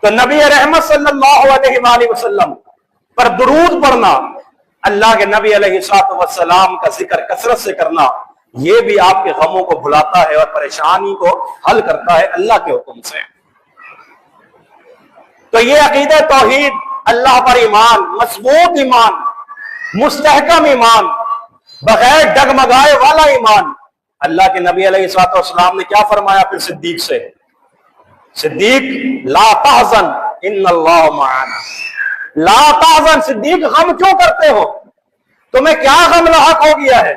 تو نبی رحمت صلی اللہ علیہ وآلہ وسلم پر درود پڑھنا، اللہ کے نبی علیہ السلام کا ذکر کثرت سے کرنا، یہ بھی آپ کے غموں کو بھلاتا ہے اور پریشانی کو حل کرتا ہے اللہ کے حکم سے۔ تو یہ عقیدہ توحید، اللہ پر ایمان، مضبوط ایمان، مستحکم ایمان، بغیر ڈگمگائے والا ایمان۔ اللہ کے نبی علیہ السلام نے کیا فرمایا پھر صدیق سے؟ صدیق لا تحزن ان اللہ معنا، لا تحزن، صدیق غم کیوں کرتے ہو؟ تمہیں کیا غم لاحق ہو گیا ہے؟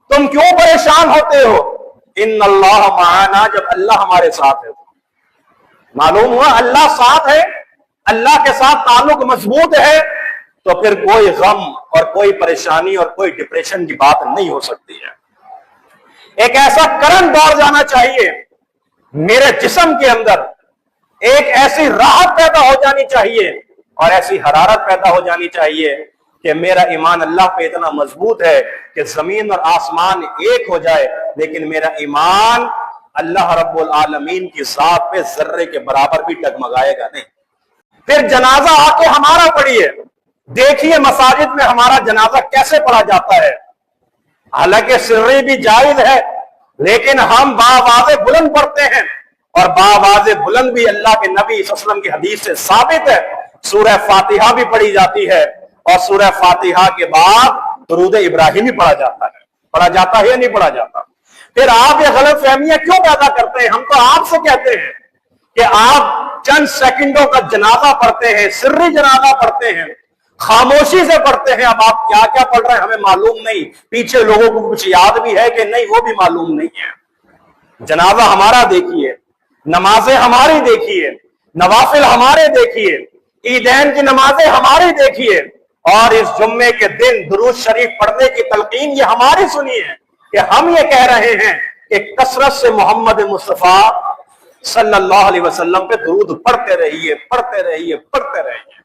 تم کیوں پریشان ہوتے ہو؟ ان اللہ معنا، جب اللہ ہمارے ساتھ ہے۔ معلوم ہوا اللہ ساتھ ہے، اللہ کے ساتھ تعلق مضبوط ہے، تو پھر کوئی غم اور کوئی پریشانی اور کوئی ڈپریشن کی بات نہیں ہو سکتی ہے۔ ایک ایسا کرنٹ دوڑ جانا چاہیے میرے جسم کے اندر، ایک ایسی راحت پیدا ہو جانی چاہیے اور ایسی حرارت پیدا ہو جانی چاہیے کہ میرا ایمان اللہ پہ اتنا مضبوط ہے کہ زمین اور آسمان ایک ہو جائے، لیکن میرا ایمان اللہ رب العالمین کی ذات پہ ذرے کے برابر بھی ڈگمگائے گا نہیں۔ پھر جنازہ آ کے ہمارا پڑھیے، دیکھیے مساجد میں ہمارا جنازہ کیسے پڑھا جاتا ہے۔ حالانکہ سری بھی جائز ہے، لیکن ہم بآواز بلند پڑھتے ہیں، اور بآواز بلند بھی اللہ کے نبی صلی اللہ علیہ وسلم کی حدیث سے ثابت ہے۔ سورہ فاتحہ بھی پڑھی جاتی ہے، اور سورہ فاتحہ کے بعد درود ابراہیمی پڑھا جاتا ہے۔ پڑھا جاتا ہے یا نہیں پڑھا جاتا؟ پھر آپ یہ غلط فہمیاں کیوں پیدا کرتے ہیں؟ ہم تو آپ سے کہتے ہیں کہ آپ چند سیکنڈوں کا جنازہ پڑھتے ہیں، سری جنازہ پڑھتے ہیں، خاموشی سے پڑھتے ہیں۔ اب آپ کیا کیا پڑھ رہے ہیں ہمیں معلوم نہیں، پیچھے لوگوں کو کچھ یاد بھی ہے کہ نہیں وہ بھی معلوم نہیں ہے۔ جنازہ ہمارا دیکھیے، نمازیں ہماری دیکھیے، نوافل ہمارے دیکھیے، عیدین کی نمازیں ہماری دیکھیے، اور اس جمعے کے دن درود شریف پڑھنے کی تلقین یہ ہماری سنیے کہ ہم یہ کہہ رہے ہیں کہ کثرت سے محمد مصطفیٰ صلی اللہ علیہ وسلم پہ درود پڑھتے رہیے، پڑھتے رہیے، پڑھتے رہیے۔